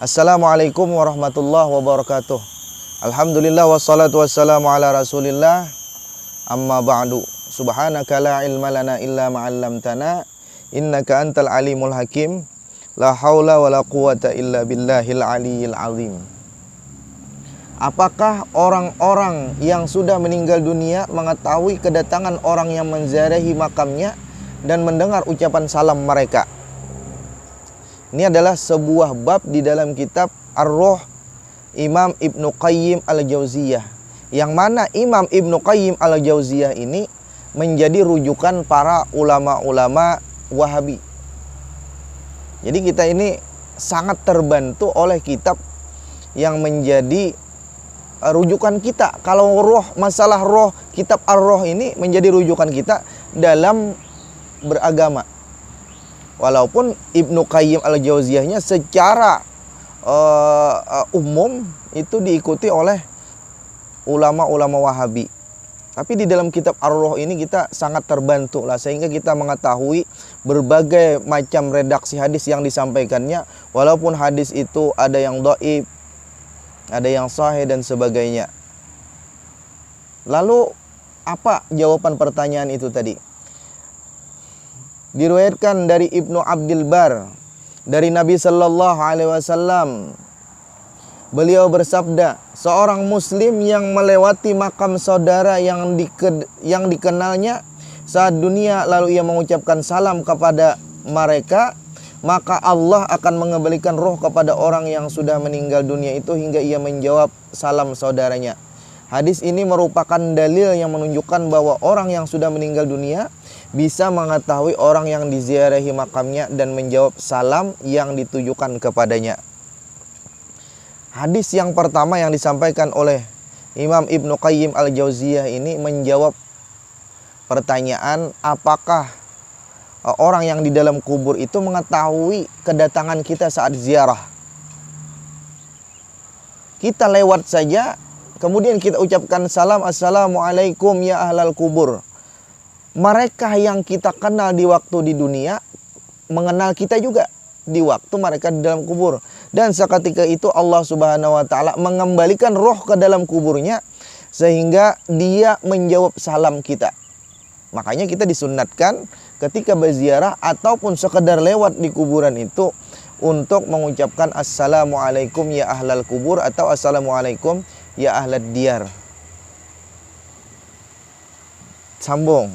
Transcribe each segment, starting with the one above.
Assalamualaikum warahmatullahi wabarakatuh. Alhamdulillah wassalatu wassalamu ala rasulillah. Amma ba'du. Subhanaka la ilma lana illa ma'allamtana. Innaka antal alimul hakim. La haula wa la quwata illa billahil aliyil azim. Apakah orang-orang yang sudah meninggal dunia mengetahui kedatangan orang yang menziarahi makamnya dan mendengar ucapan salam mereka? Ini adalah sebuah bab di dalam kitab Ar-Ruh Imam Ibnu Qayyim Al-Jauziyah, yang mana Imam Ibnu Qayyim Al-Jauziyah ini menjadi rujukan para ulama-ulama Wahabi. Jadi kita ini sangat terbantu oleh kitab yang menjadi rujukan kita. Kalau masalah roh, kitab Ar-Ruh ini menjadi rujukan kita dalam beragama. Walaupun Ibnu Qayyim Al-Jauziyahnya secara umum itu diikuti oleh ulama-ulama Wahabi. Tapi di dalam kitab Ar-Ruh ini kita sangat terbantu lah, sehingga kita mengetahui berbagai macam redaksi hadis yang disampaikannya. Walaupun hadis itu ada yang dhaif, ada yang sahih dan sebagainya. Lalu apa jawaban pertanyaan itu tadi? Diriwayatkan dari Ibnu Abdul Bar dari Nabi sallallahu alaihi wasallam, beliau bersabda, seorang muslim yang melewati makam saudara yang dikenalnya saat dunia lalu ia mengucapkan salam kepada mereka, maka Allah akan mengembalikan roh kepada orang yang sudah meninggal dunia itu hingga ia menjawab salam saudaranya. Hadis ini merupakan dalil yang menunjukkan bahwa orang yang sudah meninggal dunia bisa mengetahui orang yang diziarahi makamnya dan menjawab salam yang ditujukan kepadanya. Hadis yang pertama yang disampaikan oleh Imam Ibnu Qayyim Al-Jauziyah ini menjawab pertanyaan apakah orang yang di dalam kubur itu mengetahui kedatangan kita saat ziarah. Kita lewat saja, kemudian kita ucapkan salam, assalamualaikum ya ahlal kubur. Mereka yang kita kenal di waktu di dunia mengenal kita juga di waktu mereka di dalam kubur. Dan seketika itu Allah Subhanahu wa taala mengembalikan roh ke dalam kuburnya sehingga dia menjawab salam kita. Makanya kita disunnatkan ketika berziarah ataupun sekedar lewat di kuburan itu untuk mengucapkan assalamualaikum ya ahlal kubur atau assalamualaikum ya ahlad diyar. Sambung.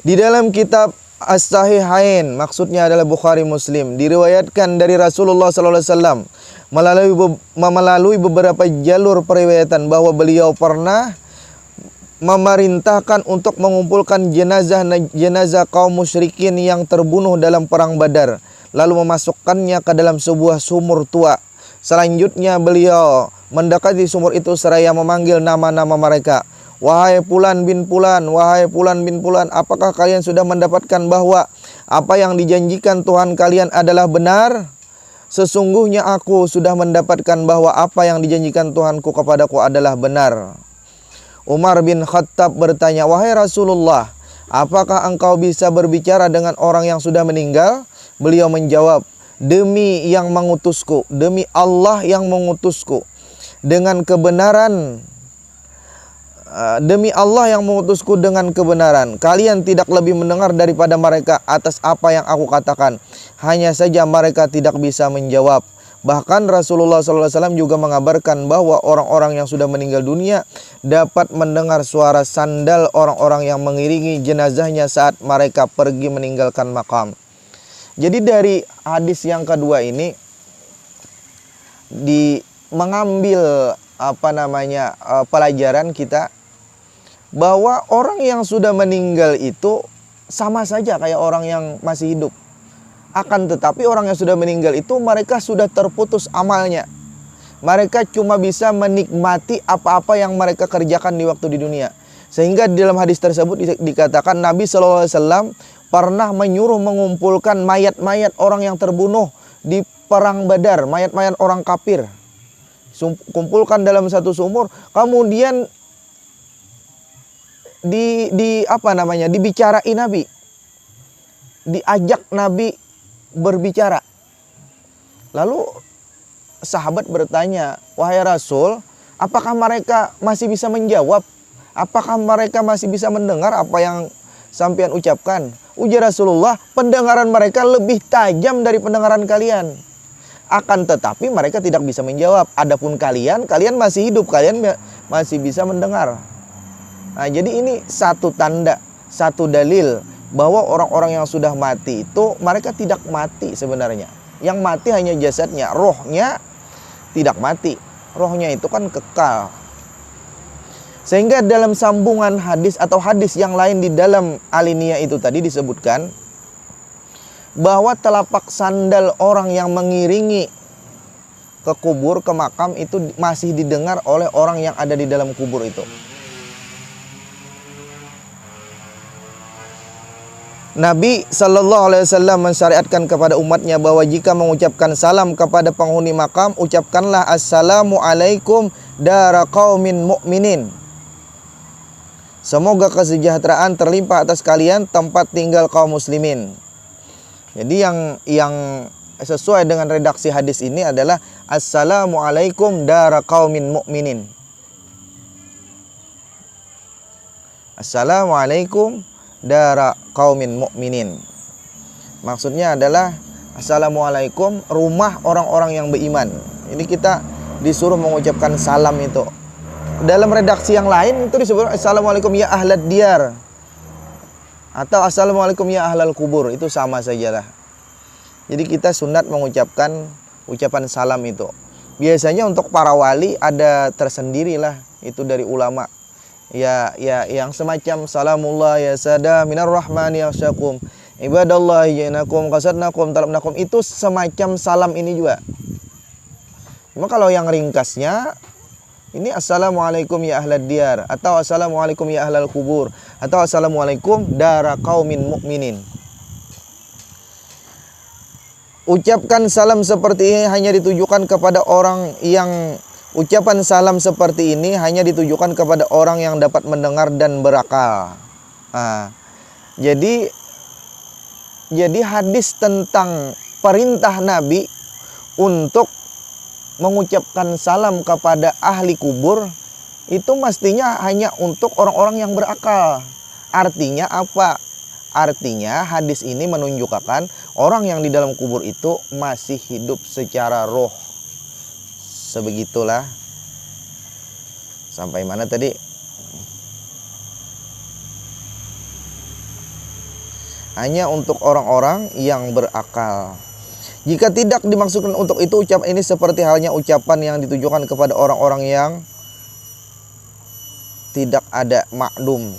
Di dalam kitab As-Sahihain, maksudnya adalah Bukhari Muslim, diriwayatkan dari Rasulullah SAW melalui beberapa jalur periwayatan bahwa beliau pernah memerintahkan untuk mengumpulkan jenazah kaum musyrikin yang terbunuh dalam perang Badar, lalu memasukkannya ke dalam sebuah sumur tua. Selanjutnya beliau mendekati sumur itu seraya memanggil nama-nama mereka. Wahai Fulan bin Fulan, wahai Fulan bin Fulan, apakah kalian sudah mendapatkan bahwa apa yang dijanjikan Tuhan kalian adalah benar? Sesungguhnya aku sudah mendapatkan bahwa apa yang dijanjikan Tuhanku kepadaku adalah benar. Umar bin Khattab bertanya, wahai Rasulullah, apakah engkau bisa berbicara dengan orang yang sudah meninggal? Beliau menjawab, demi yang mengutusku, demi Allah yang mengutusku dengan kebenaran. Demi Allah yang mengutusku dengan kebenaran, kalian tidak lebih mendengar daripada mereka atas apa yang aku katakan. Hanya saja mereka tidak bisa menjawab. Bahkan Rasulullah SAW juga mengabarkan bahwa orang-orang yang sudah meninggal dunia dapat mendengar suara sandal orang-orang yang mengiringi jenazahnya saat mereka pergi meninggalkan makam. Jadi dari hadis yang kedua ini mengambil pelajaran kita bahwa orang yang sudah meninggal itu sama saja kayak orang yang masih hidup. Akan tetapi orang yang sudah meninggal itu mereka sudah terputus amalnya. Mereka cuma bisa menikmati apa-apa yang mereka kerjakan di waktu di dunia. Sehingga di dalam hadis tersebut dikatakan Nabi SAW pernah menyuruh mengumpulkan mayat-mayat orang yang terbunuh di perang Badar, mayat-mayat orang kafir. Kumpulkan dalam satu sumur, kemudian dibicarain Nabi, diajak Nabi berbicara. Lalu sahabat bertanya, "Wahai Rasul, apakah mereka masih bisa menjawab? Apakah mereka masih bisa mendengar apa yang sampean ucapkan?" Ujar Rasulullah, "Pendengaran mereka lebih tajam dari pendengaran kalian. Akan tetapi mereka tidak bisa menjawab. Adapun kalian masih hidup, kalian masih bisa mendengar." Nah, jadi ini satu tanda, satu dalil bahwa orang-orang yang sudah mati itu mereka tidak mati sebenarnya. Yang mati hanya jasadnya, rohnya tidak mati. Rohnya itu kan kekal. Sehingga dalam sambungan hadis atau hadis yang lain di dalam alinea itu tadi disebutkan bahwa telapak sandal orang yang mengiringi ke kubur, ke makam itu masih didengar oleh orang yang ada di dalam kubur itu. Nabi Shallallahu Alaihi Wasallam mensyariatkan kepada umatnya bahwa jika mengucapkan salam kepada penghuni makam, ucapkanlah assalamualaikum dara qaumin mu'minin. Semoga kesejahteraan terlimpah atas kalian tempat tinggal kaum muslimin. Jadi yang sesuai dengan redaksi hadis ini adalah assalamualaikum dara qaumin mu'minin. Assalamualaikum dara qaumin mu'minin. Maksudnya adalah assalamualaikum rumah orang-orang yang beriman. Ini kita disuruh mengucapkan salam itu. Dalam redaksi yang lain itu disebut assalamualaikum ya ahlad diyar atau assalamualaikum ya ahlal kubur, itu sama sajalah. Jadi kita sunat mengucapkan ucapan salam itu. Biasanya untuk para wali ada tersendirilah itu dari ulama. Ya yang semacam salamullah ya sada minar rahmani yaksyakum ibadallah yanakum qasadnakum talabnakum, itu semacam salam ini juga. Cuma kalau yang ringkasnya ini assalamualaikum ya ahlad diyar atau assalamualaikum ya ahlal kubur atau assalamualaikum dara qaumin mu'minin. Ucapkan salam seperti ini hanya ditujukan kepada orang yang Ucapan salam seperti ini hanya ditujukan kepada orang yang dapat mendengar dan berakal. Nah, jadi hadis tentang perintah Nabi untuk mengucapkan salam kepada ahli kubur itu mestinya hanya untuk orang-orang yang berakal. Artinya apa? Artinya hadis ini menunjukkan orang yang di dalam kubur itu masih hidup secara roh. Sebegitulah. Sampai mana tadi? Hanya untuk orang-orang yang berakal. Jika tidak dimaksudkan untuk itu, ucapan ini seperti halnya ucapan yang ditujukan kepada orang-orang yang tidak ada makdum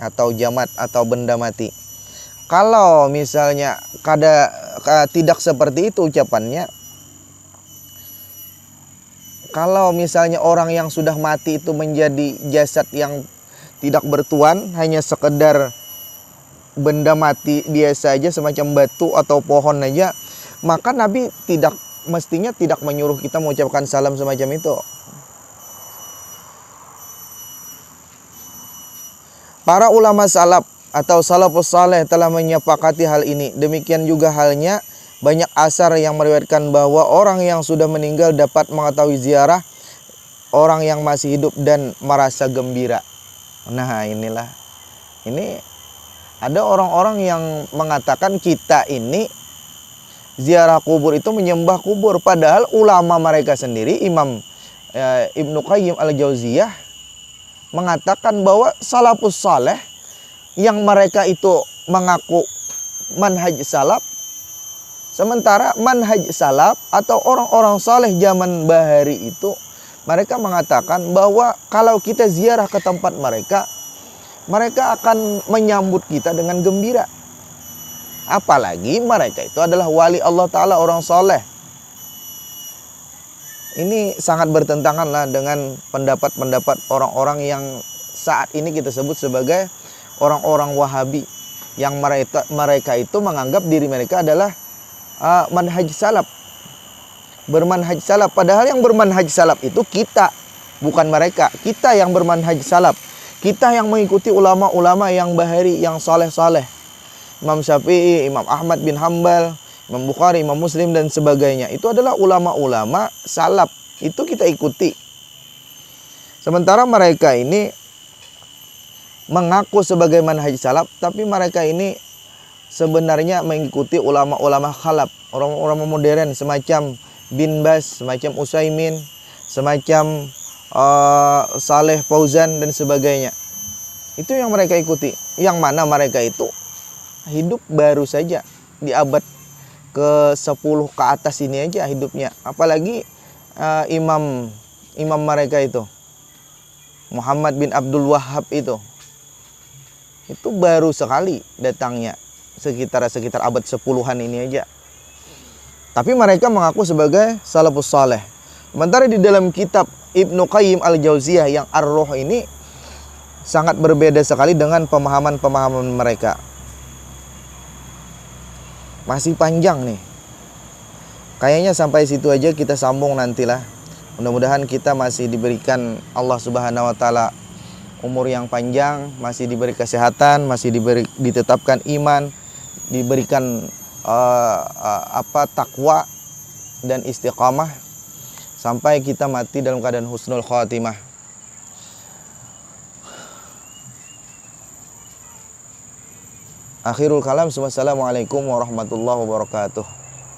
atau jamat atau benda mati. Kalau misalnya tidak seperti itu ucapannya, kalau misalnya orang yang sudah mati itu menjadi jasad yang tidak bertuan, hanya sekedar benda mati biasa aja semacam batu atau pohon aja, maka Nabi mestinya tidak menyuruh kita mengucapkan salam semacam itu. Para ulama salaf atau salafus saleh telah menyepakati hal ini. Demikian juga halnya banyak asar yang meriwayatkan bahwa orang yang sudah meninggal dapat mengetahui ziarah orang yang masih hidup dan merasa gembira. Nah, inilah. Ini ada orang-orang yang mengatakan kita ini ziarah kubur itu menyembah kubur, padahal ulama mereka sendiri Imam Ibnu Qayyim Al-Jauziyah mengatakan bahwa salafus saleh yang mereka itu mengaku manhaj salaf, sementara manhaj salaf atau orang-orang saleh zaman bahari itu mereka mengatakan bahwa kalau kita ziarah ke tempat mereka, mereka akan menyambut kita dengan gembira. Apalagi mereka itu adalah wali Allah Ta'ala, orang soleh. Ini sangat bertentangan lah dengan pendapat-pendapat orang-orang yang saat ini kita sebut sebagai orang-orang Wahabi, yang mereka itu menganggap diri mereka adalah manhaj salaf, bermanhaj salaf. Padahal yang bermanhaj salaf itu kita, bukan mereka. Kita yang bermanhaj salaf, kita yang mengikuti ulama-ulama yang bahari, yang soleh-soleh. Imam Syafi'i, Imam Ahmad bin Hambal, Imam Bukhari, Imam Muslim dan sebagainya. Itu adalah ulama-ulama salaf. Itu kita ikuti. Sementara mereka ini mengaku sebagai manhaj salaf, tapi mereka ini sebenarnya mengikuti ulama-ulama khalaf, orang-orang modern semacam Bin Bas, semacam Utsaimin, semacam Saleh Fauzan dan sebagainya. Itu yang mereka ikuti. Yang mana mereka itu hidup baru saja di abad ke-10 ke atas ini aja hidupnya. Apalagi imam mereka itu Muhammad bin Abdul Wahhab itu baru sekali datangnya, sekitar abad 10-an ini aja. Tapi mereka mengaku sebagai salafus saleh. Sementara di dalam kitab Ibnu Qayyim al-Jauziyah yang Ar-Ruh ini sangat berbeda sekali dengan pemahaman-pemahaman mereka. Masih panjang nih. Kayaknya sampai situ aja, kita sambung nantilah. Mudah-mudahan kita masih diberikan Allah Subhanahu wa taala umur yang panjang, masih diberi kesehatan, masih ditetapkan iman, diberikan takwa dan istiqamah sampai kita mati dalam keadaan husnul khatimah. Akhirul kalam, wassalamualaikum warahmatullahi wabarakatuh.